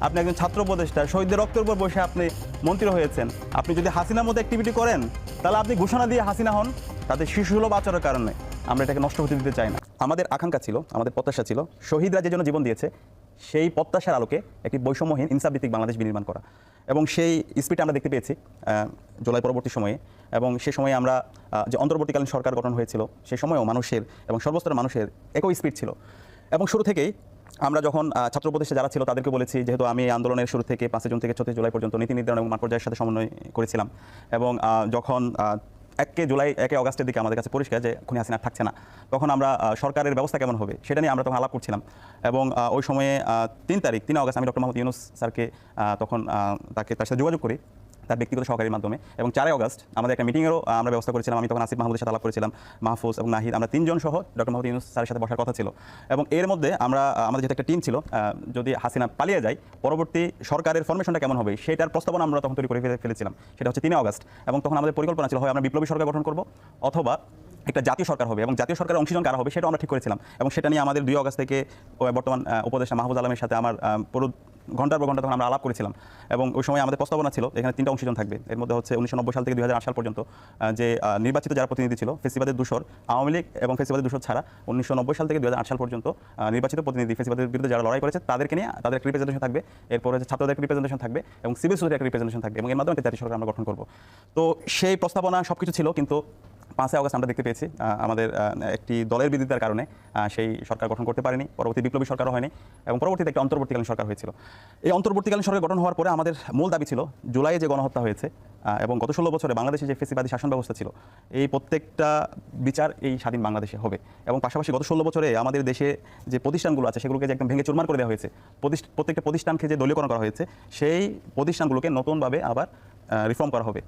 আপনি একজন ছাত্র উপদেষ্টা, শহীদদের রক্তের উপর বসে আপনি মন্ত্রী হয়েছেন। আপনি যদি হাসিনার মতো অ্যাক্টিভিটি করেন তাহলে আপনি ঘোষণা দিয়ে হাসিনা হন। তাদের শিশুসুলভ আচরণের কারণে আমরা এটাকে নষ্ট হতে দিতে চাই না। আমাদের আকাঙ্ক্ষা ছিল, আমাদের প্রত্যাশা ছিল শহীদরা যে জন্য জীবন দিয়েছে সেই প্রত্যাশার আলোকে একটি বৈষম্যহীন ইনসাফভিত্তিক বাংলাদেশ বিনির্মাণ করা, এবং সেই স্পিড আমরা দেখতে পেয়েছি জুলাই পরবর্তী সময়ে। এবং সে সময়ে আমরা যে অন্তর্বর্তীকালীন সরকার গঠন হয়েছিল সে সময়ও মানুষের এবং সর্বস্তরের মানুষের একই স্পিড ছিল। এবং শুরু থেকেই আমরা যখন ছাত্র উপদেষ্টা যারা ছিল তাদেরকে বলেছি, যেহেতু আমি আন্দোলনের শুরু থেকে 5 জুন থেকে 34 জুলাই পর্যন্ত নীতি নির্ধারণ এবং মাঠ পর্যায়ের সাথে সমন্বয় করেছিলাম, এবং যখন 1 আগস্টের দিকে আমাদের কাছে পরিষ্কার যে খুনি হাসিনা থাকছে না, তখন আমরা সরকারের ব্যবস্থা কেমন হবে সেটা নিয়ে আমরা তখন আলাপ করছিলাম। এবং ওই সময়ে 3 আগস্ট আমি ডক্টর মোহাম্মদ ইউনূস স্যারকে তখন তার সাথে যোগাযোগ করি তার ব্যক্তিগত সহকারীর মাধ্যমে। এবং 4 আগস্ট আমাদের একটা মিটিংয়েরও আমরা ব্যবস্থা করেছিলাম। আমি তখন আসিফ মাহমুদের সাথে আলাপ করেছিলাম, মাহফুজ এবং নাহিদ, আমরা 3 জন সহ ডক্টর মোহাম্মদ ইউনূস স্যারের সাথে বসার কথা ছিল। এবং এর মধ্যে আমাদের যেহেতু একটা টিম ছিল, যদি হাসিনা পালিয়ে যায় পরবর্তী সরকারের ফরমেশনটা কেমন হবে সেটার প্রস্তাবনা আমরা তখন তৈরি করে ফেলেছিলাম। সেটা হচ্ছে 3 আগস্ট। এবং তখন আমাদের পরিকল্পনা ছিল হয় আমরা বিপ্লবী সরকার গঠন করব অথবা একটা জাতীয় সরকার হবে, এবং জাতীয় সরকারের অংশীজন কারা হবে সেটাও আমরা ঠিক করেছিলাম। এবং সেটা নিয়ে আমাদের 2 আগস্ট থেকে বর্তমান উপদেষ্টা মাহফুজ আলমের সাথে আমার পুরো ঘন্টার পর ঘন্টা তখন আমরা আলাপ করেছিলাম। এবং ওই সময় আমাদের প্রস্তাবনা ছিল এখানে 3টা অংশীজন থাকবে। এর মধ্যে হচ্ছে 1990 সাল থেকে 2008 সাল পর্যন্ত যে নির্বাচিত যারা প্রতিনিধি ছিল ফেসিবাদের দূষর আওয়ামী লীগ এবং ফেসিবাদের দূষর ছাড়া 1990 সাল থেকে 2008 সাল পর্যন্ত নির্বাচিত প্রতিনিধি ফেসিবাদের বিরুদ্ধে যারা লড়াই করেছে তাদেরকে নিয়ে তাদের একটা রিপ্রেজেন্টেশন থাকবে। এরপরে হচ্ছে ছাত্রদের একটা রিপ্রেজেন্টেশন থাকবে এবং সিভিল সোসাইটির একটা রিপ্রেজেন্টেশন থাকবে, এবং এর মাধ্যমে একটা জাতীয় সরকার আমরা গঠন করব। তো সেই প্রস্তাবনা সব কিছু ছিল, কিন্তু 5 আগস্ট আমরা দেখতে পেয়েছি আমাদের একটি দলের বিরোধিতার কারণে সেই সরকার গঠন করতে পারেনি। পরবর্তী বিপ্লবী সরকারও হয়নি, এবং পরবর্তীতে একটা অন্তর্বর্তীকালীন সরকার হয়েছিল। এই অন্তর্বর্তীকালীন সরকার গঠন হওয়ার পরে আমাদের মূল দাবি ছিল জুলাইয়ে যে গণহত্যা হয়েছে এবং গত 16 বছরে বাংলাদেশে যে ফেসিবাদী শাসন ব্যবস্থা ছিল এই প্রত্যেকটা বিচার এই স্বাধীন বাংলাদেশে হবে। এবং পাশাপাশি গত 16 বছরে আমাদের দেশে যে প্রতিষ্ঠানগুলো আছে সেগুলোকে যে একদম ভেঙে চুরমার করে দেওয়া হয়েছে, প্রত্যেকটা প্রতিষ্ঠানকে যে দলীয়করণ করা হয়েছে সেই প্রতিষ্ঠানগুলোকে নতুনভাবে আবার রিফর্ম করা হবে,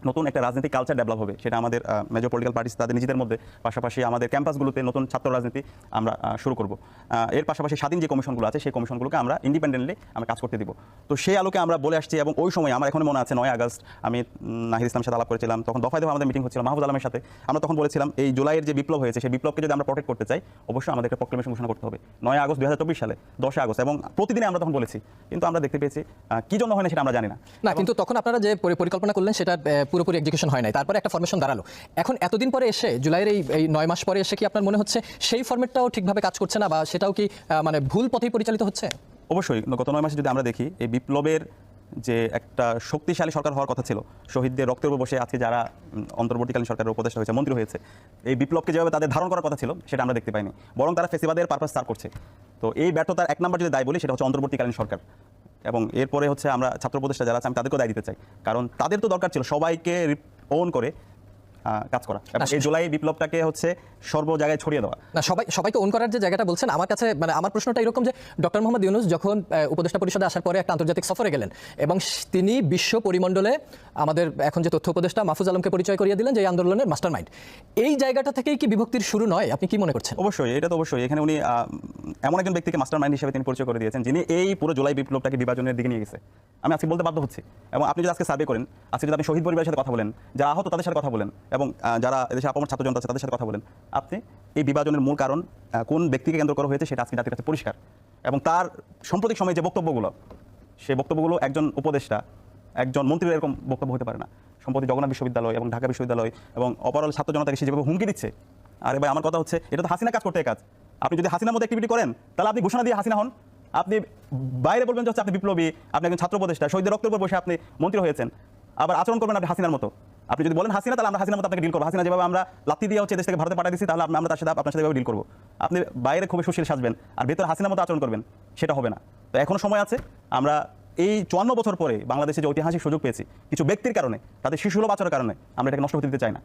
নতুন একটা রাজনৈতিক কালচার ডেভেলপ হবে। সেটা আমাদের মেজর পলিটিক্যাল পার্টিস তাদের নিজেদের মধ্যে, পাশাপাশি আমাদের ক্যাম্পাসগুলোতে নতুন ছাত্র রাজনীতি আমরা শুরু করব। এর পাশাপাশি স্বাধীন যে কমিশনগুলো আছে সেই কমিশনগুলোকে আমরা ইন্ডিপেন্ডেন্টলি আমরা কাজ করতে দিব। তো সেই আলোকে আমরা বলে আসছি। এবং ওই সময় আমার এখনো মনে আছে 9 আগস্ট আমি নাহিদ ইসলামের সাথে আলাপ করেছিলাম, তখন দফায় দফায় আমাদের মিটিং হচ্ছিল মাহফুজ আলমের সাথে। আমরা তখন বলেছিলাম এই জুলাইয়ের যে বিপ্লব হয়েছে সেই বিপ্লবকে যদি আমরা প্রোটেক্ট করতে চাই অবশ্যই আমাদের একটা প্রক্লেমেশন ঘোষণা করতে হবে 9 আগস্ট 2024 সালে, 10 আগস্ট, এবং প্রতিদিনে আমরা তখন বলেছি। কিন্তু আমরা দেখতে পেয়েছি কি জন্য হয় না সেটা আমরা জানি না। কিন্তু তখন আপনারা যে পরিকল্পনা করলেন সেটা পুরোপুরি এক্সিকিউশন হয় নাই, তারপরে একটা ফরমেশন দাঁড়ালো। এখন এতদিন পরে এসে জুলাইয়ের এই 9 মাস পরে এসে কি আপনার মনে হচ্ছে সেই ফরম্যাটটাও ঠিকভাবে কাজ করছে না, বা সেটাও কি মানে ভুল পথেই পরিচালিত হচ্ছে? অবশ্যই গত 9 মাসে যদি আমরা দেখি এই বিপ্লবের যে একটা শক্তিশালী সরকার হওয়ার কথা ছিল, শহীদদের রক্তের উপর বসে আজকে যারা অন্তর্বর্তীকালীন সরকারের উপদেষ্টা হয়েছে, মন্ত্রী হয়েছে, এই বিপ্লবকে যেভাবে তাদের ধারণ করার কথা ছিল সেটা আমরা দেখতে পাইনি, বরং তারা ফেসিবাদের পারপাস সার্ভ করছে। তো এই ব্যর্থতার 1 নম্বর যদি দায় বলি সেটা হচ্ছে অন্তর্বর্তীকালীন সরকার। এবং এরপরে হচ্ছে আমরা ছাত্র উপদেষ্টা যারা আছে আমি তাদেরকেও দায় দিতে চাই, কারণ তাদের তো দরকার ছিল সবাইকে ওন করে কাজ করা, এবং এই জুলাই বিপ্লবটাকে হচ্ছে সর্ব জায়গায় ছড়িয়ে দেওয়া। না, সবাইকে ওন করার যে জায়গাটা বলছেন, আমার কাছে মানে আমার প্রশ্নটা এরকম যে ডক্টর মোহাম্মদ ইউনূস যখন উপদেষ্টা পরিষদে আসার পরে একটা আন্তর্জাতিক সফরে গেলেন এবং তিনি বিশ্ব পরিমণ্ডলে আমাদের এখন যে তথ্য উপদেষ্টা মাহফুজ আলমকে পরিচয় করিয়ে দিলেন যে এই আন্দোলনের মাস্টারমাইন্ড, এই জায়গাটা থেকেই কি বিভক্তির শুরু নয়? আপনি কি মনে করছেন? অবশ্যই, এটা তো অবশ্যই। এখানে উনি এমন একজন ব্যক্তিকে মাস্টারমাইন্ড হিসেবে তিনি পরিচয় করে দিয়েছেন যিনি এই পুরো জুলাই বিপ্লবটাকে বিভাজনের দিকে নিয়ে গেছে। আমি আজকে বলতে বাধ্য হচ্ছি। এবং আপনি যদি আজকে সার্ভে করেন, আজকে যদি আপনি শহীদ পরিবারের সাথে কথা বলেন, যারা আহত তাদের সাথে কথা বলেন, এবং যারা এদেশে আপামর ছাত্র জনতা আছে তাদের সাথে কথা বলেন, আপনি এই বিভাজনের মূল কারণ কোন ব্যক্তিকে কেন্দ্র করা হয়েছে সেটা আজকে জাতির কাছে পরিষ্কার। এবং তার সাম্প্রতিক সময়ে যে বক্তব্যগুলো, সেই বক্তব্যগুলো একজন উপদেষ্টা, একজন মন্ত্রীর এরকম বক্তব্য হতে পারে না। সম্প্রতি জগন্নাথ বিশ্ববিদ্যালয় এবং ঢাকা বিশ্ববিদ্যালয় এবং ওভারঅল ছাত্র জনতাকে সে যেভাবে হুমকি দিচ্ছে, আরে ভাই আমার কথা হচ্ছে এটা তো হাসিনা কাজ করতে কাজ। আপনি যদি হাসিনার মতো অ্যাক্টিভিটি করেন তাহলে আপনি ঘোষণা দিয়ে হাসিনা হন। আপনি বাইরে বলবেন যে হচ্ছে আপনি বিপ্লবী, আপনি একজন ছাত্র উপদেষ্টা, শহীদের রক্তের উপর বসে আপনি মন্ত্রী হয়েছেন, আবার আচরণ করবেন আপনি হাসিনার মতো। আপনি যদি বলেন হাসিনা তাহলে আমরা হাসিনার মতো আপনাকে ডিল করবো। হাসিনা যেভাবে আমরা লাত্তি দিয়ে হচ্ছে দেশ থেকে ভারতে পাঠিয়ে দিচ্ছি, তাহলে আমরা তার সাথে আপনার সাথে ডিল করবো। আপনি বাইরে খুবই সুশীল সাজবেন আর ভেতরে হাসিনার মতো আচরণ করবেন, সেটা হবে না। তো এখনো সময় আছে। আমরা এই 54 বছর পরে বাংলাদেশে যে ঐতিহাসিক সুযোগ পেয়েছি কিছু ব্যক্তির কারণে, তাদের শিশুসুলভ আচরণের কারণে আমরা এটাকে নষ্ট হতে দিতে চাই না।